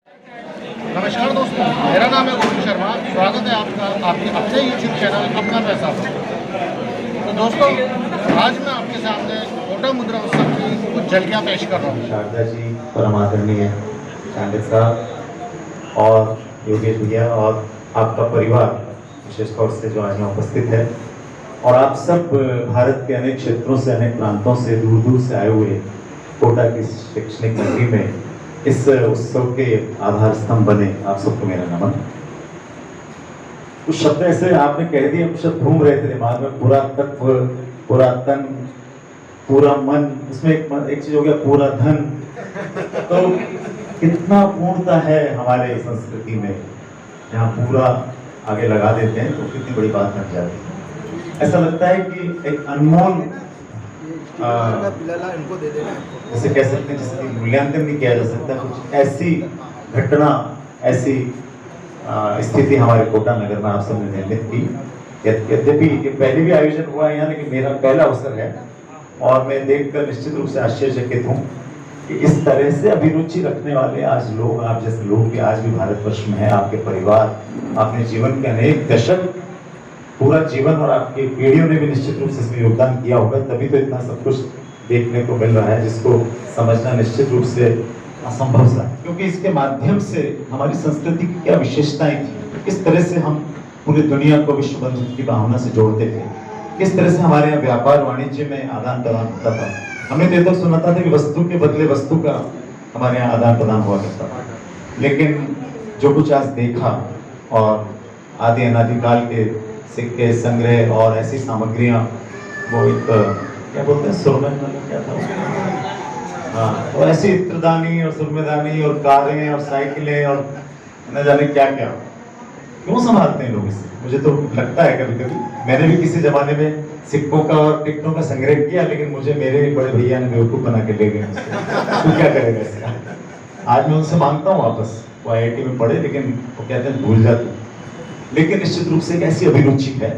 नमस्कार दोस्तों, मेरा नाम है गोविंद शर्मा। स्वागत है आपका आपके अपने YouTube चैनल अपना पैसा पर। तो दोस्तों, आज मैं आपके सामने कोटा मुद्रा उत्सव की कुछ झलकियाँ पेश कर रहा हूँ। शारदा जी, परम आदरणीय चांडिल साहब और योगेश भैया और आपका परिवार विशेष तौर से जो आज यहाँ उपस्थित है, और आप सब भारत के अनेक क्षेत्रों से, अनेक प्रांतों से, दूर दूर से आए हुए कोटा की शैक्षणिक नगरी में इस उत्सव के आधार स्तंभ बने, आप सबको मेरा नमन। कुछ शब्द ऐसे आपने कह दिए, कुछ शब्द घूम रहे थे दिमाग में, पूरा तत्व, पूरा तन, पूरा मन, इसमें एक चीज हो गया पूरा धन। तो कितना पूर्णता है हमारे संस्कृति में, जहाँ पूरा आगे लगा देते हैं तो कितनी बड़ी बात बन जाती है। ऐसा लगता है कि एक अनमोल इनको दे देना, जैसे कह सकते हैं, जिसकी मूल्यांकन नहीं किया जा सकता, कुछ ऐसी घटना, ऐसी स्थिति हमारे कोटा नगर में आप सबने निर्मित की। यद्यपि ये पहले भी आयोजन हुआ है यहाँ, लेकिन मेरा पहला अवसर है और मैं देखकर निश्चित रूप से आश्चर्यचकित हूँ कि इस तरह से अभिरुचि रखने वाले आज लोग, आप जैसे लोग भी आज भी भारतवर्ष में हैं। आपके परिवार, आपने जीवन के अनेक दशक, पूरा जीवन और आपकी पीढ़ियों ने भी निश्चित रूप से इसमें योगदान किया होगा, तभी तो इतना सब कुछ देखने को मिल रहा है, जिसको समझना निश्चित रूप से असंभव सा, क्योंकि इसके माध्यम से हमारी संस्कृति की क्या विशेषताएं थी, किस तरह से हम पूरी दुनिया को विश्व बंधुत्व की भावना से जोड़ते थे, किस तरह से हमारे यहाँ व्यापार वाणिज्य में आदान प्रदान होता था। हमने तो ये तक सुना था कि वस्तु के बदले वस्तु का हमारे यहाँ आदान प्रदान हुआ करता था, लेकिन जो कुछ आज देखा और आदि अनादिकाल के सिक्के, संग्रह और ऐसी सामग्रियाँ, वो एक क्या बोलते हैं, सुरमन, क्या था हाँ, तो ऐसी इत्रदानी और सुरमेदानी और कारें और साइकिलें और न जाने क्या क्या, क्यों संभालते हैं लोग इसे? मुझे तो लगता है कभी कभी, मैंने भी किसी जमाने में सिक्कों का और टिकटों का संग्रह किया, लेकिन मुझे मेरे बड़े भैया ने बेवकूफ बना के ले गए। तू क्या करेगा इसका? आज मैं उनसे मांगता हूँ वापस, वो IIT में पढ़े, लेकिन वो कहते हैं भूल जा तू। लेकिन निश्चित रूप से एक ऐसी अभिरुचि है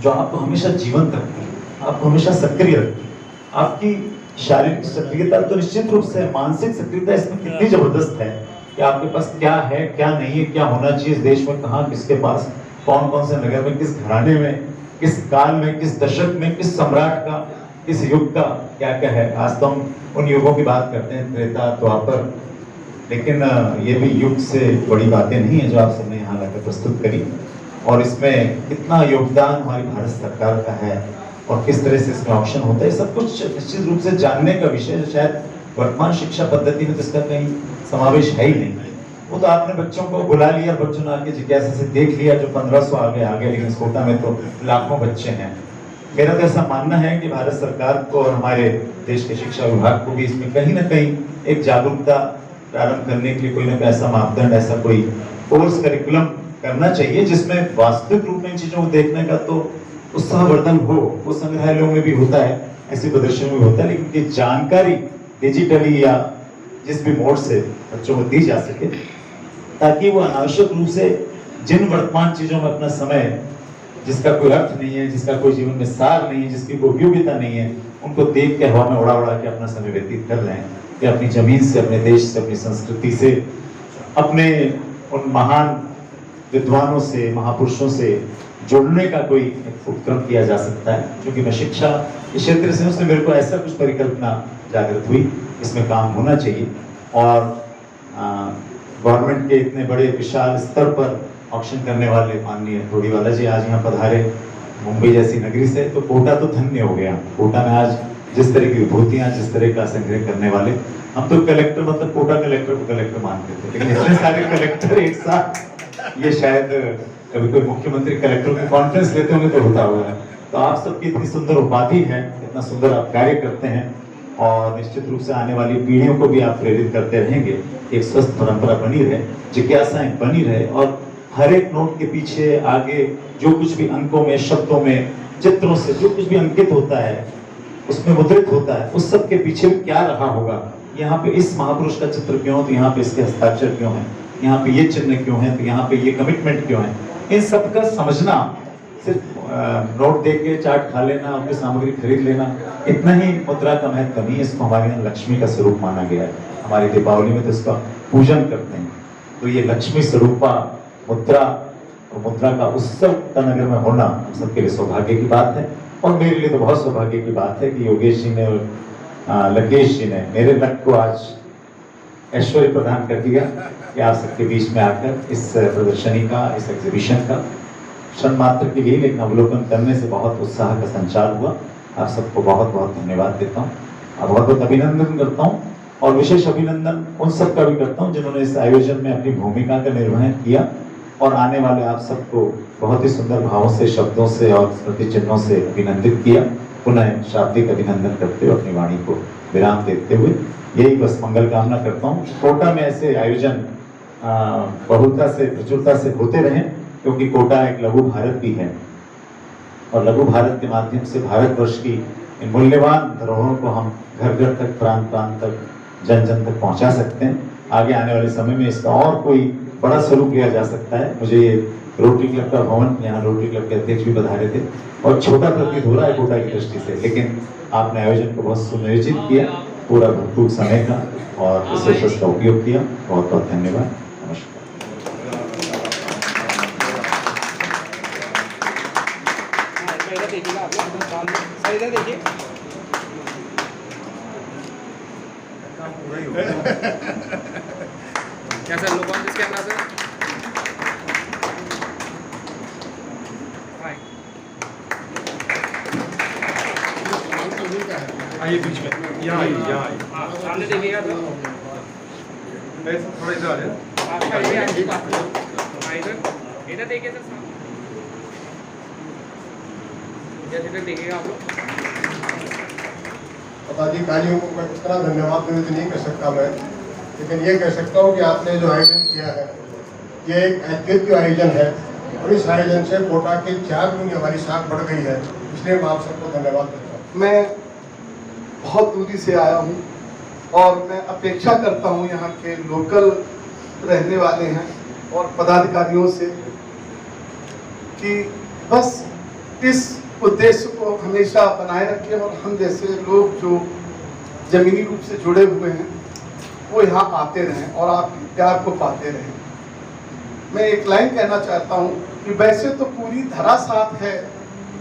जो आपको हमेशा जीवंत रखती है, आपको हमेशा सक्रिय रखती है। आपकी शारीरिक सक्रियता तो निश्चित रूप से, मानसिक सक्रियता इसमें कितनी जबरदस्त है कि आपके पास क्या है, क्या नहीं है, क्या होना चाहिए इस देश में, कहाँ किसके पास, कौन कौन से नगर में, किस घराने में, किस काल में, किस दशक में, किस सम्राट का, किस युग का क्या क्या है। आज तो हम उन युगों की बात करते हैं, त्रेता, द्वापर, लेकिन ये भी युग से बड़ी बातें नहीं है जो आप सबने यहाँ लाकर प्रस्तुत करी, और इसमें कितना योगदान हमारी भारत सरकार का है और किस तरह से इसमें ऑप्शन होता है, सब कुछ निश्चित रूप से जानने का विषय है। शायद वर्तमान शिक्षा पद्धति में तो इसका कहीं समावेश है ही नहीं। वो तो आपने बच्चों को बुला लिया, बच्चों ने आके जिज्ञासा से देख लिया, जो 1500 आगे, लेकिन इस कोटा में तो लाखों बच्चे हैं। मेरा तो ऐसा मानना है कि भारत सरकार को और हमारे देश के शिक्षा विभाग को भी इसमें कहीं ना कहीं एक जागरूकता प्रारंभ करने के लिए कोई ना कोई ऐसा मापदंड, ऐसा कोई कोर्स, करिकुलम करना चाहिए, जिसमें वास्तविक रूप में इन चीजों को देखने का तो उत्साहवर्धन हो। वो संग्रहालयों में भी होता है, ऐसे प्रदर्शनों में होता है, लेकिन ये जानकारी डिजिटली या जिस भी मोड से बच्चों को दी जा सके, ताकि वो अनावश्यक रूप से जिन वर्तमान चीजों में अपना समय, जिसका कोई अर्थ नहीं है, जिसका कोई जीवन में सार नहीं है, जिसकी कोई उपयोगिता नहीं है, उनको देख के हवा में उड़ा उड़ा के अपना समय व्यतीत कर रहे हैं, कि अपनी जमीन से, अपने देश से, अपनी संस्कृति से, अपने उन महान विद्वानों से, महापुरुषों से जुड़ने का कोई उपक्रम किया जा सकता है। क्योंकि मैं शिक्षा के क्षेत्र से हूँ, उससे मेरे को ऐसा कुछ परिकल्पना जागृत हुई, इसमें काम होना चाहिए। और गवर्नमेंट के इतने बड़े विशाल स्तर पर ऑक्शन करने वाले माननीय तोड़ीवाला जी आज यहाँ पधारे, मुंबई जैसी नगरी से, तो कोटा तो धन्य हो गया। कोटा में आज जिस तरह की विभूतियां, जिस तरह का संग्रह करने वाले, हम तो कलेक्टर, मतलब कोटा कलेक्टर को कलेक्टर मानते थे, लेकिन इतने सारे कलेक्टर एक साथ, ये शायद कभी कोई मुख्यमंत्री कलेक्टर की कॉन्फ्रेंस लेते होंगे तो होता होगा। तो आप सबकी इतनी सुंदर उपाधि है, इतना सुंदर आप कार्य करते हैं, और निश्चित रूप से आने वाली पीढ़ियों को भी आप प्रेरित करते रहेंगे। एक स्वस्थ परंपरा बनी रहे, जिज्ञासाएं बनी रहे, और हर एक नोट के पीछे आगे जो कुछ भी अंकों में, शब्दों में, चित्रों से जो कुछ भी अंकित होता है, उसमें मुद्रित होता है, उस सब के पीछे भी क्या रहा होगा। यहाँ पे इस महापुरुष का चित्र क्यों, तो यहाँ पे इसके हस्ताक्षर क्यों है, यहाँ पे ये चिन्ह क्यों है, तो यहाँ पे ये कमिटमेंट क्यों है, इन सब का समझना सिर्फ नोट दे के चाट खा लेना, अपनी सामग्री खरीद लेना, इतना ही मुद्रा का महत्व नहीं है। इसको हमारे यहाँ लक्ष्मी का स्वरूप माना गया है। हमारी दीपावली में तो इसका पूजन करते हैं। तो ये लक्ष्मी स्वरूपा मुद्रा और मुद्रा का उत्सव नगर में होना हम सबके लिए सौभाग्य की बात है। और मेरे लिए तो बहुत सौभाग्य की बात है कि योगेश जी ने और लकेश जी ने मेरे लक को आज ऐश्वर्य प्रदान कर दिया कि आप सबके बीच में आकर इस प्रदर्शनी का, इस एग्जीबिशन का क्षण मात्र के लिए लेकिन अवलोकन करने से बहुत उत्साह का संचार हुआ। आप सबको बहुत बहुत धन्यवाद देता हूँ, बहुत बहुत अभिनंदन करता हूँ। और विशेष अभिनंदन उन सब का भी करता हूँ जिन्होंने इस आयोजन में अपनी भूमिका का निर्वहन किया और आने वाले आप सबको बहुत ही सुंदर भावों से, शब्दों से और स्मृति चिन्हों से अभिनंदित किया। पुनः शाब्दिक अभिनंदन करते हुए अपनी वाणी को विराम देते हुए यही बस मंगल कामना करता हूँ। कोटा में ऐसे आयोजन बहुलता से, प्रचुरता से होते रहें, क्योंकि कोटा एक लघु भारत भी है और लघु भारत के माध्यम से भारतवर्ष की इन मूल्यवान धरोहरों को हम घर घर तक, प्रांत प्रांत तक, जन जन तक पहुंचा सकते हैं। आगे आने वाले समय में इसका और कोई बड़ा स्वरूप लिया जा सकता है। मुझे ये रोटरी क्लब का भवन, यहाँ रोटरी क्लब के अध्यक्ष भी पधारे थे और छोटा प्रतीत हो रहा है कोटा की दृष्टि से, लेकिन आपने आयोजन को बहुत सुनियोजित किया, पूरा भरपूर समय का और रिसोर्सेस का उपयोग किया। बहुत बहुत धन्यवाद। नमस्कार। देखिए क्या सर, लोग ऑन दिस कैमरा सर। आइए बीच में, यहाँ आइए, यहाँ आइए। सामने देखिएगा तो थोड़ा इधर आ जाए। आपका ये आइए, इधर देखिए सर, इधर देखिएगा आप लोग। पदाधिकारियों को मैं इतना धन्यवाद निवेदित नहीं कर सकता मैं, लेकिन ये कह सकता हूँ कि आपने जो आयोजन किया है ये एक अद्वितीय आयोजन है और इस आयोजन से कोटा के 4 गुनी हमारी साख बढ़ गई है, इसलिए मैं आप सबको धन्यवाद देता हूँ। मैं बहुत दूरी से आया हूँ और मैं अपेक्षा करता हूँ यहाँ के लोकल रहने वाले हैं और पदाधिकारियों से कि बस इस उद्देश्य को हमेशा बनाए रखें और हम जैसे लोग जो जमीनी रूप से जुड़े हुए हैं वो यहाँ आते रहें और आपके प्यार को पाते रहें। मैं एक लाइन कहना चाहता हूँ कि वैसे तो पूरी धरा साथ है,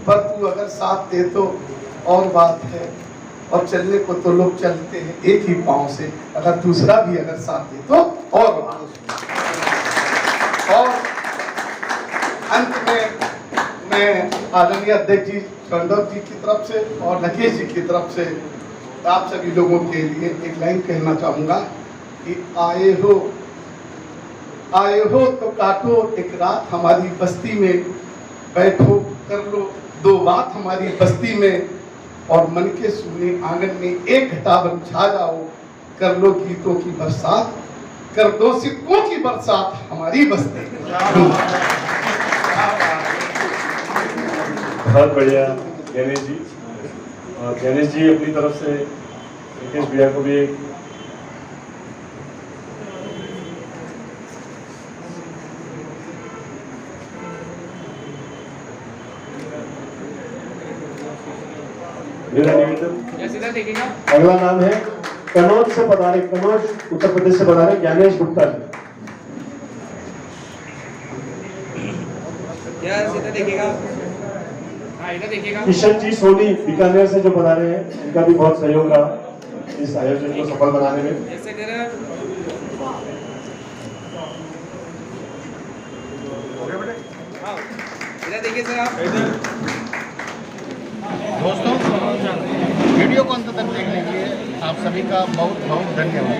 पर तू अगर साथ दे तो और बात है, और चलने को तो लोग चलते हैं एक ही पाँव से, अगर दूसरा भी अगर साथ दे तो और बात। और अंत में मैं आदरणीय अध्यक्ष जी चंडोर जी की तरफ से और लकेश जी की तरफ से आप सभी लोगों के लिए एक लाइन कहना चाहूँगा कि आए हो तो काटो एक रात हमारी बस्ती में, बैठो कर लो 2 बात हमारी बस्ती में, और मन के सुने आंगन में एक घटावन छा जाओ, कर लो गीतों की बरसात, कर दो सिक्कों की बरसात हमारी बस्ती। बहुत बढ़िया गणेश जी। और गणेश जी अपनी तरफ से लकेश भैया को भी मेरा निवेदन। सीधा देखिएगा। अगला नाम है कन्नौज से पधारे, कन्नौज उत्तर प्रदेश से पधारे ज्ञानेश गुप्ता जी। सीधा देखिएगा। हाँ, इधर देखिएगा। किशन जी सोनी बीकानेर से जो पधारे हैं, इनका भी बहुत सहयोग रहा इस आयोजन को सफल बनाने में। ऐसे करें। हाँ, इधर देखिए सर आप। दोस्तों, वीडियो को अंत तक देखने के लिए आप सभी का बहुत बहुत धन्यवाद।